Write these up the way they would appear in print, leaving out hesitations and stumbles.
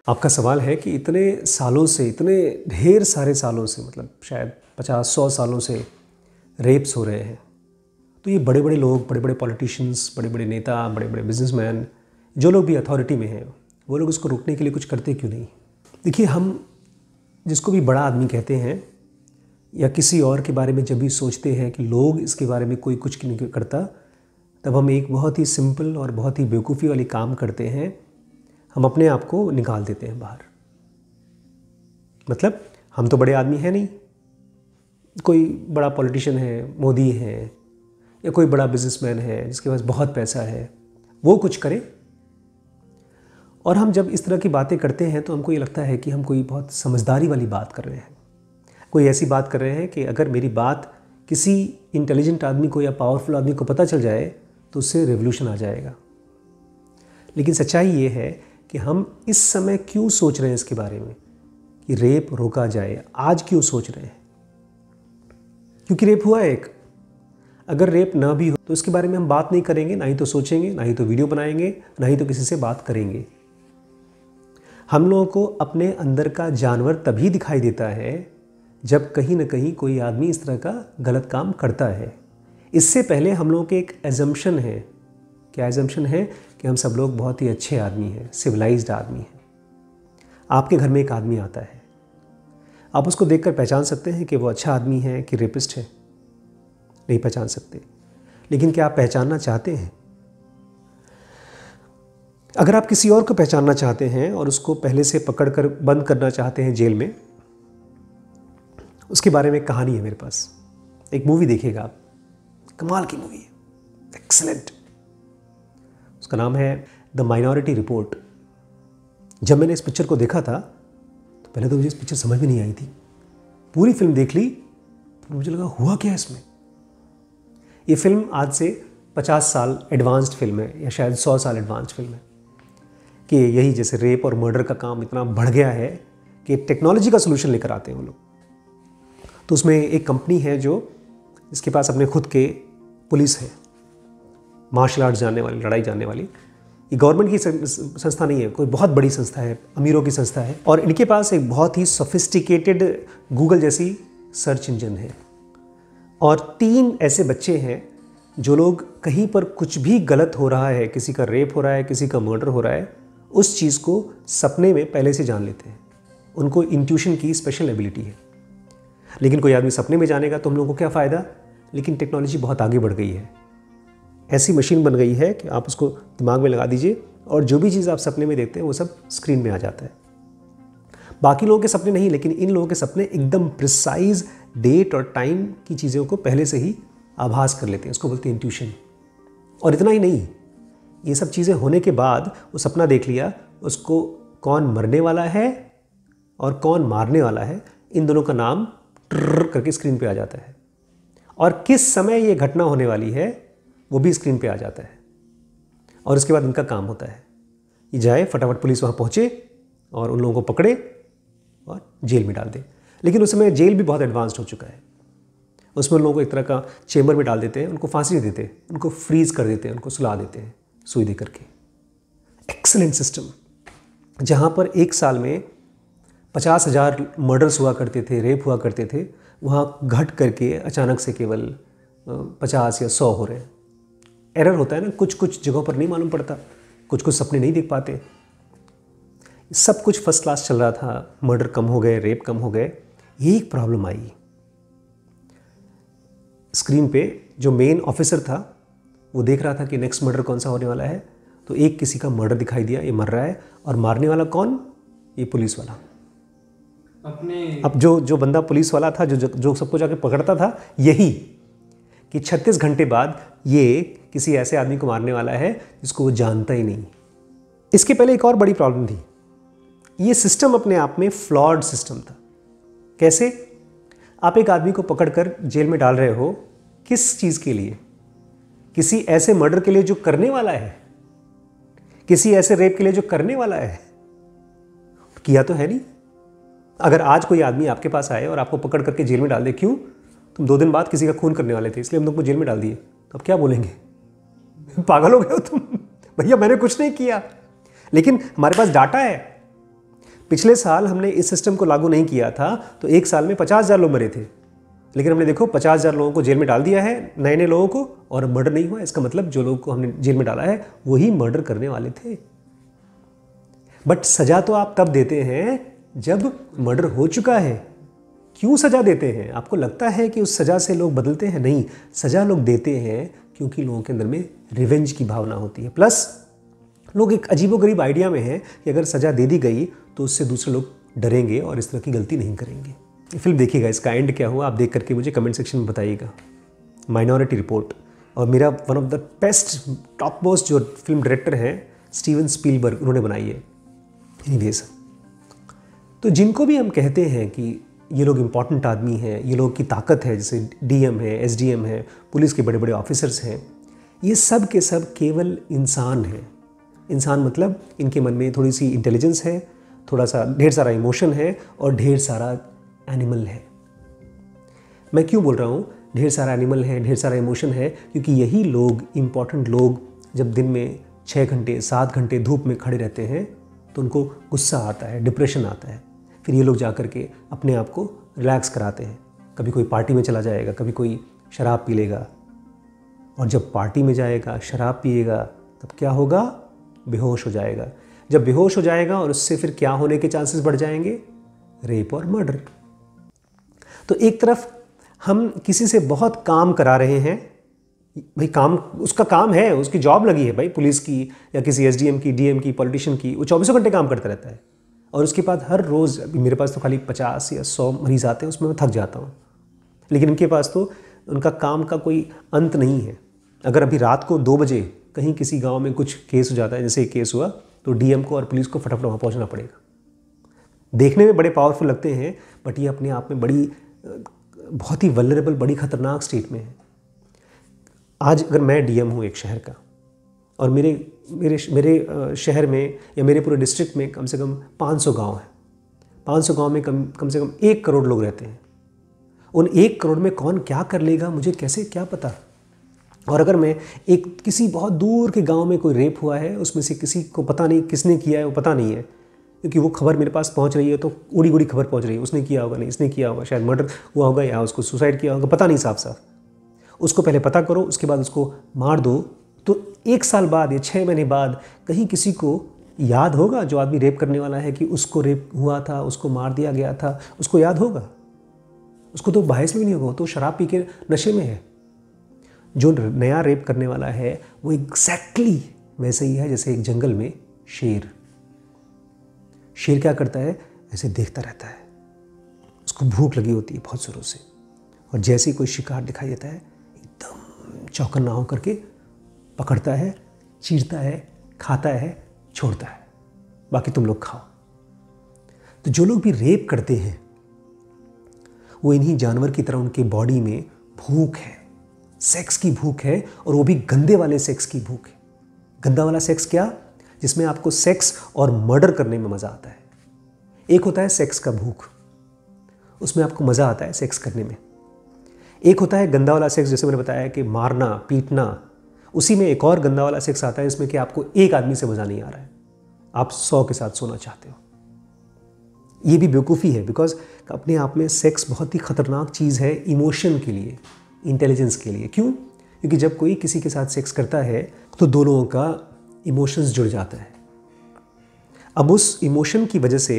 आपका सवाल है कि इतने सालों से, इतने ढेर सारे सालों से, मतलब शायद 50-100 सालों से रेप्स हो रहे हैं, तो ये बड़े बड़े लोग, बड़े बड़े पॉलिटिशियंस, बड़े बड़े नेता, बड़े बड़े बिजनेसमैन, जो लोग भी अथॉरिटी में हैं, वो लोग इसको रोकने के लिए कुछ करते क्यों नहीं? देखिए, हम जिसको भी बड़ा आदमी कहते हैं या किसी और के बारे में जब भी सोचते हैं कि लोग इसके बारे में कोई कुछ नहीं करता, तब हम एक बहुत ही सिंपल और बहुत ही बेवकूफ़ी वाली काम करते हैं। हम अपने आप को निकाल देते हैं बाहर। मतलब हम तो बड़े आदमी हैं नहीं, कोई बड़ा पॉलिटिशियन है, मोदी है, या कोई बड़ा बिजनेसमैन है जिसके पास बहुत पैसा है, वो कुछ करे। और हम जब इस तरह की बातें करते हैं तो हमको ये लगता है कि हम कोई बहुत समझदारी वाली बात कर रहे हैं, कोई ऐसी बात कर रहे हैं कि अगर मेरी बात किसी इंटेलिजेंट आदमी को या पावरफुल आदमी को पता चल जाए तो उससे रेवोल्यूशन आ जाएगा। लेकिन सच्चाई ये है कि हम इस समय क्यों सोच रहे हैं इसके बारे में कि रेप रोका जाए। आज क्यों सोच रहे हैं? क्योंकि रेप हुआ है एक। अगर रेप ना भी हो तो इसके बारे में हम बात नहीं करेंगे, ना ही तो सोचेंगे, ना ही तो वीडियो बनाएंगे, ना ही तो किसी से बात करेंगे। हम लोगों को अपने अंदर का जानवर तभी दिखाई देता है जब कहीं ना कहीं कोई आदमी इस तरह का गलत काम करता है। इससे पहले हम लोगों के एक एजम्पशन है। क्या एजम्पशन है? कि हम सब लोग बहुत ही अच्छे आदमी हैं, सिविलाइज्ड आदमी हैं। आपके घर में एक आदमी आता है, आप उसको देखकर पहचान सकते हैं कि वो अच्छा आदमी है कि रेपिस्ट है? नहीं पहचान सकते। लेकिन क्या आप पहचानना चाहते हैं? अगर आप किसी और को पहचानना चाहते हैं और उसको पहले से पकड़कर बंद करना चाहते हैं जेल में, उसके बारे में एक कहानी है मेरे पास। एक मूवी देखिएगा आप, कमाल की मूवी है, एक्सीलेंट। उसका नाम है द माइनॉरिटी रिपोर्ट। जब मैंने इस पिक्चर को देखा था तो पहले तो मुझे इस पिक्चर समझ में नहीं आई थी। पूरी फिल्म देख ली तो मुझे लगा हुआ क्या इसमें। ये फिल्म आज से 50 साल एडवांस्ड फिल्म है, या शायद 100 साल एडवांस्ड फिल्म है। कि यही जैसे रेप और मर्डर का काम इतना बढ़ गया है कि टेक्नोलॉजी का सोल्यूशन लेकर आते हैं वो लोग। तो उसमें एक कंपनी है जो इसके पास अपने खुद के पुलिस है, मार्शल आर्ट्स जानने वाली, लड़ाई जानने वाली। ये गवर्नमेंट की संस्था नहीं है, कोई बहुत बड़ी संस्था है, अमीरों की संस्था है। और इनके पास एक बहुत ही सोफिस्टिकेटेड गूगल जैसी सर्च इंजन है। और 3 ऐसे बच्चे हैं जो लोग कहीं पर कुछ भी गलत हो रहा है, किसी का रेप हो रहा है, किसी का मर्डर हो रहा है, उस चीज़ को सपने में पहले से जान लेते हैं। उनको इंट्यूशन की स्पेशल एबिलिटी है। लेकिन कोई आदमी सपने में जानेगा तो हम लोगों को क्या फ़ायदा? लेकिन टेक्नोलॉजी बहुत आगे बढ़ गई है। ऐसी मशीन बन गई है कि आप उसको दिमाग में लगा दीजिए और जो भी चीज़ आप सपने में देखते हैं वो सब स्क्रीन में आ जाता है। बाकी लोगों के सपने नहीं, लेकिन इन लोगों के सपने एकदम प्रिसाइज डेट और टाइम की चीज़ों को पहले से ही आभास कर लेते हैं। उसको बोलते हैं इंट्यूशन। और इतना ही नहीं, ये सब चीज़ें होने के बाद वो सपना देख लिया, उसको कौन मरने वाला है और कौन मारने वाला है, इन दोनों का नाम ट्रर करके स्क्रीन पे आ जाता है। और किस समय ये घटना होने वाली है वो भी स्क्रीन पे आ जाता है। और उसके बाद इनका काम होता है, ये जाए फटाफट पुलिस वहाँ पहुँचे और उन लोगों को पकड़े और जेल में डाल दे। लेकिन उस समय जेल भी बहुत एडवांस्ड हो चुका है। उसमें उन लोगों को एक तरह का चेम्बर में डाल देते हैं, उनको फांसी नहीं देते, उनको फ्रीज कर देते हैं, उनको सुला देते हैं सुई दे करके। Excellent system. जहाँ पर एक साल में 50,000 मर्डर्स हुआ करते थे, रेप हुआ करते थे, वहाँ घट करके अचानक से केवल 50 या 100 हो रहे हैं। एरर होता है ना, कुछ कुछ जगहों पर नहीं मालूम पड़ता, कुछ कुछ सपने नहीं देख पाते। सब कुछ फर्स्ट क्लास चल रहा था, मर्डर कम हो गए, रेप कम हो गए। यही एक प्रॉब्लम आई। स्क्रीन पे जो मेन ऑफिसर था वो देख रहा था कि नेक्स्ट मर्डर कौन सा होने वाला है, तो एक किसी का मर्डर दिखाई दिया, ये मर रहा है, और मारने वाला कौन? ये पुलिस वाला। अब जो बंदा पुलिस वाला था, जो सबको जाके पकड़ता था, यही कि 36 घंटे बाद ये किसी ऐसे आदमी को मारने वाला है जिसको वो जानता ही नहीं। इसके पहले एक और बड़ी प्रॉब्लम थी। ये सिस्टम अपने आप में फ्लॉड सिस्टम था। कैसे? आप एक आदमी को पकड़कर जेल में डाल रहे हो, किस चीज़ के लिए? किसी ऐसे मर्डर के लिए जो करने वाला है, किसी ऐसे रेप के लिए जो करने वाला है। किया तो है नहीं। अगर आज कोई आदमी आपके पास आए और आपको पकड़ करके जेल में डाल दे, क्यों? तुम 2 दिन बाद किसी का खून करने वाले थे, इसलिए हम तुमको जेल में डाल दिए, तो अब क्या बोलेंगे? पागल हो गए हो तुम? भैया मैंने कुछ नहीं किया। लेकिन हमारे पास डाटा है, पिछले साल हमने इस सिस्टम को लागू नहीं किया था तो एक साल में 50,000 लोग मरे थे, लेकिन हमने देखो 50,000 लोगों को जेल में डाल दिया है, नए नए लोगों को, और मर्डर नहीं हुआ। इसका मतलब जो लोगों को हमने जेल में डाला है वही मर्डर करने वाले थे। बट सजा तो आप तब देते हैं जब मर्डर हो चुका है। क्यों सजा देते हैं? आपको लगता है कि उस सजा से लोग बदलते हैं? नहीं, सजा लोग देते हैं क्योंकि लोगों के अंदर में रिवेंज की भावना होती है। प्लस लोग एक अजीबोगरीब आइडिया में हैं कि अगर सजा दे दी गई तो उससे दूसरे लोग डरेंगे और इस तरह की गलती नहीं करेंगे। फिल्म देखिएगा, इसका एंड क्या हुआ आप देख करके मुझे कमेंट सेक्शन में बताइएगा। माइनॉरिटी रिपोर्ट, और मेरा one of the best top most जो फिल्म डायरेक्टर हैं स्टीवन स्पीलबर्ग, उन्होंने बनाई है। एनीवेज, तो जिनको भी हम कहते हैं कि ये लोग इम्पॉर्टेंट आदमी हैं, ये लोग की ताकत है, जैसे डीएम है, एसडीएम है, पुलिस के बड़े बड़े ऑफिसर्स हैं, ये सब के सब केवल इंसान हैं। इंसान मतलब इनके मन में थोड़ी सी इंटेलिजेंस है, थोड़ा सा ढेर सारा इमोशन है और ढेर सारा एनिमल है। मैं क्यों बोल रहा हूँ ढेर सारा एनिमल है, ढेर सारा इमोशन है? क्योंकि यही लोग, इम्पॉर्टेंट लोग, जब दिन में 6 घंटे 7 घंटे धूप में खड़े रहते हैं तो उनको गुस्सा आता है, डिप्रेशन आता है। फिर ये लोग जा कर के अपने आप को रिलैक्स कराते हैं। कभी कोई पार्टी में चला जाएगा, कभी कोई शराब पी लेगा, और जब पार्टी में जाएगा, शराब पिएगा, तब क्या होगा? बेहोश हो जाएगा। जब बेहोश हो जाएगा और उससे फिर क्या होने के चांसेस बढ़ जाएंगे? रेप और मर्डर। तो एक तरफ हम किसी से बहुत काम करा रहे हैं, भाई काम उसका काम है, उसकी जॉब लगी है भाई, पुलिस की या किसी एसडीएम की, डीएम की, पॉलिटिशियन की, वो 24 घंटे काम करता रहता है। और उसके बाद हर रोज़, अभी मेरे पास तो खाली 50 या 100 मरीज़ आते हैं, उसमें मैं थक जाता हूँ। लेकिन इनके पास तो उनका काम का कोई अंत नहीं है। अगर अभी रात को 2 बजे कहीं किसी गांव में कुछ केस हो जाता है, जैसे एक केस हुआ, तो डीएम को और पुलिस को फटाफट वहाँ पहुँचना पड़ेगा। देखने में बड़े पावरफुल लगते हैं, बट ये अपने आप में बड़ी, बहुत ही वल्नरेबल, बड़ी खतरनाक स्टेट में है। आज अगर मैं डीएम हूँ एक शहर का, और मेरे शहर में या मेरे पूरे डिस्ट्रिक्ट में कम से कम 500 गांव हैं। 500 गांव में कम से कम 1 करोड़ लोग रहते हैं। उन 1 करोड़ में कौन क्या कर लेगा मुझे कैसे क्या पता? और अगर मैं एक किसी बहुत दूर के गांव में कोई रेप हुआ है, उसमें से किसी को पता नहीं किसने किया है, वो पता नहीं है, क्योंकि वो खबर मेरे पास पहुंच रही है तो उड़ी उड़ी खबर पहुंच रही है, उसने किया होगा, नहीं इसने किया होगा, शायद मर्डर हुआ होगा या उसको सुसाइड किया होगा, पता नहीं साफ। उसको पहले पता करो, उसके बाद उसको मार दो, तो 1 साल बाद या 6 महीने बाद कहीं किसी को याद होगा, जो आदमी रेप करने वाला है, कि उसको रेप हुआ था, उसको मार दिया गया था? उसको याद होगा? उसको तो बहस में भी नहीं होगा, तो शराब पी के नशे में है। जो नया रेप करने वाला है वो एग्जैक्टली वैसे ही है जैसे एक जंगल में शेर। शेर क्या करता है? ऐसे देखता रहता है, उसको भूख लगी होती है बहुत जोरों से, और जैसे ही कोई शिकार दिखाई देता है एकदम चौकन्ना हो करके पकड़ता है, चीरता है, खाता है, छोड़ता है, बाकी तुम लोग खाओ। तो जो लोग भी रेप करते हैं वो इन्हीं जानवर की तरह उनके बॉडी में भूख है, सेक्स की भूख है, और वो भी गंदे वाले सेक्स की भूख है। गंदा वाला सेक्स क्या? जिसमें आपको सेक्स और मर्डर करने में मज़ा आता है। एक होता है सेक्स का भूख, उसमें आपको मज़ा आता है सेक्स करने में। एक होता है गंदा वाला सेक्स, जैसे मैंने बताया कि मारना, पीटना। उसी में एक और गंदा वाला सेक्स आता है, इसमें कि आपको एक आदमी से मज़ा नहीं आ रहा है, आप 100 के साथ सोना चाहते हो। ये भी बेवकूफ़ी है, बिकॉज अपने आप में सेक्स बहुत ही ख़तरनाक चीज़ है इमोशन के लिए, इंटेलिजेंस के लिए। क्यों? क्योंकि जब कोई किसी के साथ सेक्स करता है तो दोनों का इमोशंस जुड़ जाता है। अब उस इमोशन की वजह से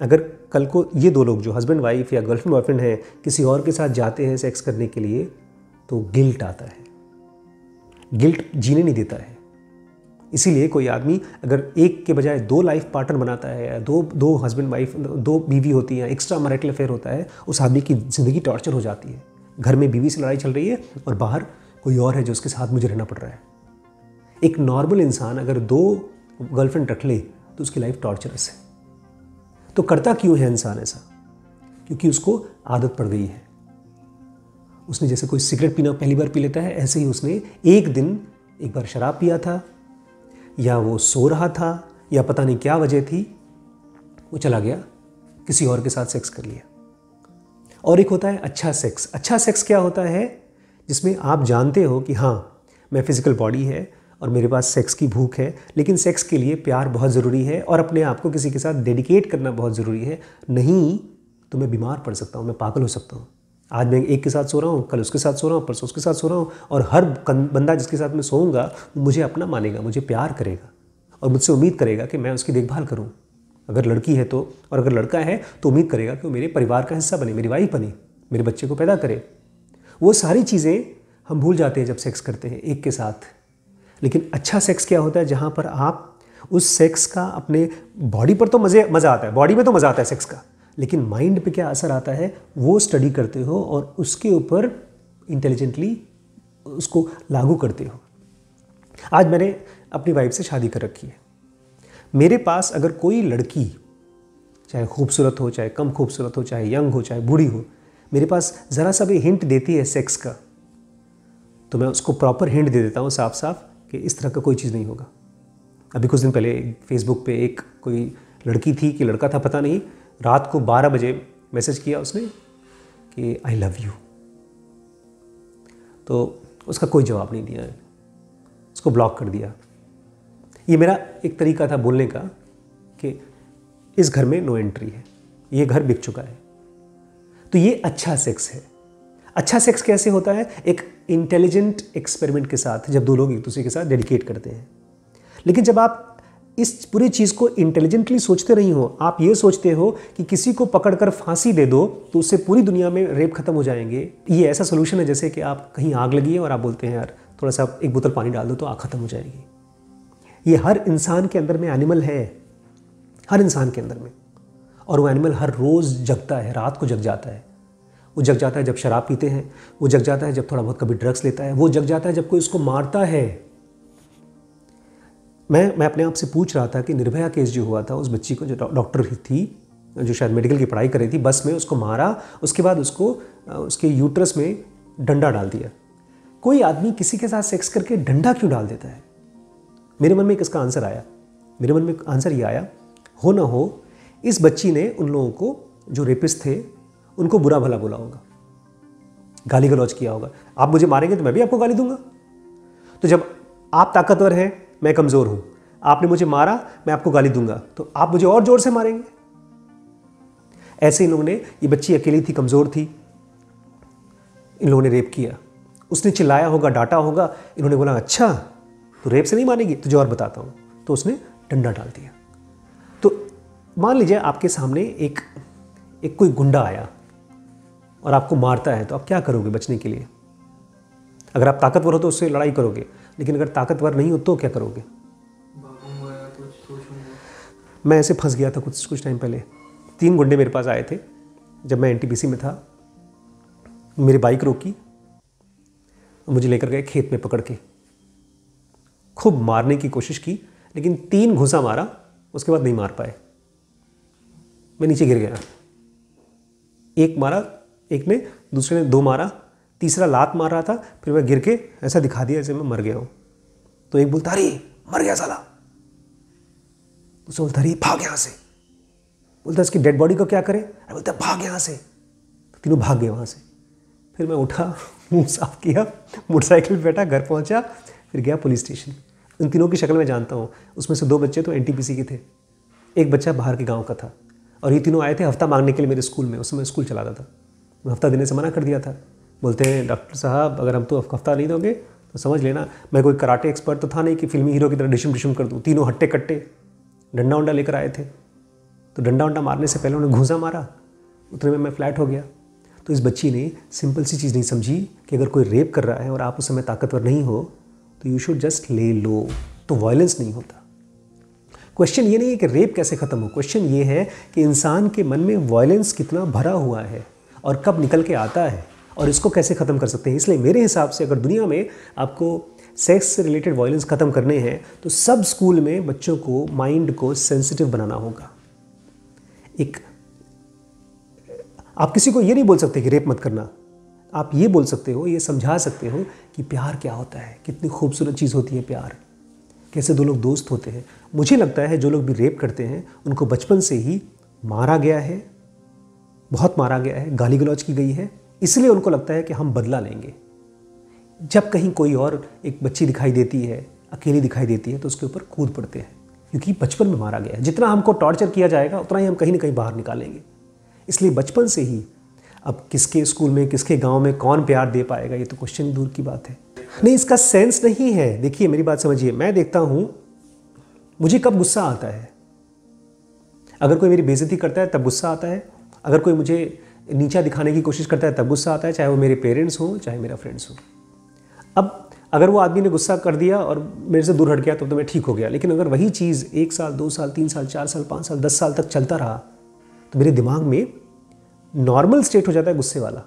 अगर कल को ये 2 लोग जो हस्बैंड वाइफ या गर्लफ्रेंड बॉयफ्रेंड हैं किसी और के साथ जाते हैं सेक्स करने के लिए, तो गिल्ट आता है। गिल्ट जीने नहीं देता है। इसीलिए कोई आदमी अगर एक के बजाय 2 लाइफ पार्टनर बनाता है, या दो हस्बैंड वाइफ, 2 बीवी होती हैं, एक्स्ट्रा मैरिटल अफेयर होता है, उस आदमी की ज़िंदगी टॉर्चर हो जाती है। घर में बीवी से लड़ाई चल रही है और बाहर कोई और है जो उसके साथ मुझे रहना पड़ रहा है। एक नॉर्मल इंसान अगर 2 गर्लफ्रेंड रख ले तो उसकी लाइफ टॉर्चरस है। तो करता क्यों है इंसान ऐसा? क्योंकि उसको आदत पड़ गई है। उसने जैसे कोई सिगरेट पीना पहली बार पी लेता है, ऐसे ही उसने एक बार शराब पिया था, या वो सो रहा था, या पता नहीं क्या वजह थी, वो चला गया किसी और के साथ सेक्स कर लिया। और एक होता है अच्छा सेक्स। अच्छा सेक्स क्या होता है? जिसमें आप जानते हो कि हाँ, मैं फिजिकल बॉडी है और मेरे पास सेक्स की भूख है, लेकिन सेक्स के लिए प्यार बहुत ज़रूरी है और अपने आप को किसी के साथ डेडिकेट करना बहुत ज़रूरी है। नहीं तो मैं बीमार पड़ सकता हूँ, मैं पागल हो सकता हूँ। आज मैं एक के साथ सो रहा हूँ, कल उसके साथ सो रहा हूँ, परसों उसके साथ सो रहा हूँ, और हर बंदा जिसके साथ मैं सोऊंगा मुझे अपना मानेगा, मुझे प्यार करेगा और मुझसे उम्मीद करेगा कि मैं उसकी देखभाल करूँ। अगर लड़की है तो, और अगर लड़का है तो उम्मीद करेगा कि वो मेरे परिवार का हिस्सा बने, मेरी वाइफ बने, मेरे बच्चे को पैदा करे। वो सारी चीज़ें हम भूल जाते हैं जब सेक्स करते हैं एक के साथ। लेकिन अच्छा सेक्स क्या होता है? जहाँ पर आप उस सेक्स का अपने बॉडी पर तो मज़ा आता है, बॉडी में तो मज़ा आता है सेक्स का, लेकिन माइंड पे क्या असर आता है वो स्टडी करते हो और उसके ऊपर इंटेलिजेंटली उसको लागू करते हो। आज मैंने अपनी वाइफ से शादी कर रखी है। मेरे पास अगर कोई लड़की, चाहे खूबसूरत हो, चाहे कम खूबसूरत हो, चाहे यंग हो, चाहे बूढ़ी हो, मेरे पास ज़रा सा भी हिंट देती है सेक्स का, तो मैं उसको प्रॉपर हिंट दे देता हूँ साफ साफ कि इस तरह का कोई चीज़ नहीं होगा। अभी कुछ दिन पहले फेसबुक पे एक कोई लड़की थी कि लड़का था पता नहीं, रात को 12 बजे मैसेज किया उसने कि आई लव यू। तो उसका कोई जवाब नहीं दिया, उसको ब्लॉक कर दिया। ये मेरा एक तरीका था बोलने का कि इस घर में नो एंट्री है, ये घर बिक चुका है। तो ये अच्छा सेक्स है। अच्छा सेक्स कैसे होता है? एक इंटेलिजेंट एक्सपेरिमेंट के साथ, जब दो लोग एक दूसरे के साथ डेडिकेट करते हैं। लेकिन जब आप इस पूरी चीज़ को इंटेलिजेंटली सोचते नहीं हो, आप ये सोचते हो कि किसी को पकड़कर फांसी दे दो तो उससे पूरी दुनिया में रेप खत्म हो जाएंगे। ये ऐसा सोल्यूशन है जैसे कि आप कहीं आग लगी है और आप बोलते हैं यार थोड़ा सा एक बोतल पानी डाल दो तो आग खत्म हो जाएगी। ये हर इंसान के अंदर में एनिमल है, हर इंसान के अंदर में। और वो एनिमल हर रोज़ जगता है, रात को जग जाता है। वो जग जाता है जब शराब पीते हैं, वो जग जाता है जब थोड़ा बहुत कभी ड्रग्स लेता है, वो जग जाता है जब कोई उसको मारता है। मैं अपने आप से पूछ रहा था कि निर्भया केस जो हुआ था, उस बच्ची को, जो डॉक्टर थी, जो शायद मेडिकल की पढ़ाई कर रही थी, बस में उसको मारा, उसके बाद उसको उसके यूट्रस में डंडा डाल दिया। कोई आदमी किसी के साथ सेक्स करके डंडा क्यों डाल देता है? मेरे मन में किसका आंसर आया? मेरे मन में आंसर ये आया, हो ना हो इस बच्ची ने उन लोगों को, जो रेपिस्ट थे, उनको बुरा भला बोला होगा, गाली गलौज किया होगा। आप मुझे मारेंगे तो मैं भी आपको गाली दूंगा। तो जब आप ताकतवर हैं, मैं कमज़ोर हूं, आपने मुझे मारा, मैं आपको गाली दूंगा, तो आप मुझे और जोर से मारेंगे। ऐसे इन लोगों ने, ये बच्ची अकेली थी, कमज़ोर थी, इन लोगों ने रेप किया। उसने चिल्लाया होगा, डांटा होगा, इन्होंने बोला अच्छा तो रेप से नहीं मानेगी, तुझे और बताता हूँ, तो उसने डंडा डाल दिया। तो मान लीजिए आपके सामने एक कोई गुंडा आया और आपको मारता है, तो आप क्या करोगे बचने के लिए? अगर आप ताकतवर हो तो उससे लड़ाई करोगे, लेकिन अगर ताकतवर नहीं हो तो क्या करोगे? मैं ऐसे फंस गया था कुछ टाइम पहले। 3 गुंडे मेरे पास आए थे जब मैं एनटीपीसी में था। मेरी बाइक रोकी, मुझे लेकर गए खेत में पकड़ के, खूब मारने की कोशिश की, लेकिन 3 घुसा मारा, उसके बाद नहीं मार पाए। मैं नीचे गिर गया। एक मारा एक ने, दूसरे ने 2 मारा, तीसरा लात मार रहा था, फिर मैं गिर के ऐसा दिखा दिया जैसे मैं मर गया हूँ। तो एक बोलता अरे मर गया साला, दूसरा बोलता अरे भाग यहाँ से, बोलता इसकी डेड बॉडी को क्या करे, अरे बोलता भाग यहाँ से। तो तीनों भाग गए वहाँ से। फिर मैं उठा, मुँह साफ किया, मोटरसाइकिल पे बैठा, घर पहुँचा, फिर गया पुलिस स्टेशन। उन तीनों की शक्ल मैं जानता हूँ। उसमें से 2 बच्चे तो एनटीपीसी के थे, एक बच्चा बाहर के गाँव का था। और ये तीनों आए थे हफ्ता मांगने के लिए मेरे स्कूल में। उस समय स्कूल चलाता था, मैं हफ्ता देने से मना कर दिया था। बोलते हैं डॉक्टर साहब अगर हम तो हफ्ता नहीं दोगे तो समझ लेना मैं कोई कराटे एक्सपर्ट तो था नहीं कि फिल्मी हीरो की तरह डिशम कर दूँ। तीनों हट्टे कट्टे डंडा उंडा लेकर आए थे, तो डंडा उंडा मारने से पहले उन्होंने घूंसा मारा, उतने में मैं फ्लैट हो गया। तो इस बच्ची ने सिंपल सी चीज़ नहीं समझी कि अगर कोई रेप कर रहा है और आप उस समय ताकतवर नहीं हो तो यू शुड जस्ट ले लो, तो वायलेंस नहीं होता। क्वेश्चन ये नहीं है कि रेप कैसे ख़त्म हो, क्वेश्चन ये है कि इंसान के मन में वायलेंस कितना भरा हुआ है और कब निकल के आता है और इसको कैसे ख़त्म कर सकते हैं। इसलिए मेरे हिसाब से अगर दुनिया में आपको सेक्स से रिलेटेड वायलेंस ख़त्म करने हैं तो सब स्कूल में बच्चों को माइंड को सेंसिटिव बनाना होगा। आप किसी को ये नहीं बोल सकते कि रेप मत करना, आप ये बोल सकते हो, ये समझा सकते हो कि प्यार क्या होता है, कितनी खूबसूरत चीज़ होती है प्यार, कैसे 2 लोग दोस्त होते हैं। मुझे लगता है जो लोग भी रेप करते हैं उनको बचपन से ही मारा गया है, बहुत मारा गया है, गाली गलौज की गई है, इसलिए उनको लगता है कि हम बदला लेंगे। जब कहीं कोई और एक बच्ची दिखाई देती है, अकेली दिखाई देती है तो उसके ऊपर कूद पड़ते हैं, क्योंकि बचपन में मारा गया है। जितना हमको टॉर्चर किया जाएगा उतना ही हम कहीं ना कहीं बाहर निकालेंगे। इसलिए बचपन से ही अब किसके स्कूल में, किसके गांव में कौन प्यार दे पाएगा, ये तो क्वेश्चन दूर की बात है। नहीं, इसका सेंस नहीं है। देखिए मेरी बात समझिए, मैं देखता हूँ मुझे कब गुस्सा आता है। अगर कोई मेरी बेइज्जती करता है तब गुस्सा आता है, अगर कोई मुझे नीचा दिखाने की कोशिश करता है तब गुस्सा आता है, चाहे वो मेरे पेरेंट्स हों चाहे मेरा फ्रेंड्स हो। अब अगर वो आदमी ने गुस्सा कर दिया और मेरे से दूर हट गया तो मैं ठीक हो गया, लेकिन अगर वही चीज़ 1 साल 2 साल 3 साल 4 साल 5 साल 10 साल तक चलता रहा तो मेरे दिमाग में नॉर्मल स्टेट हो जाता है गुस्से वाला।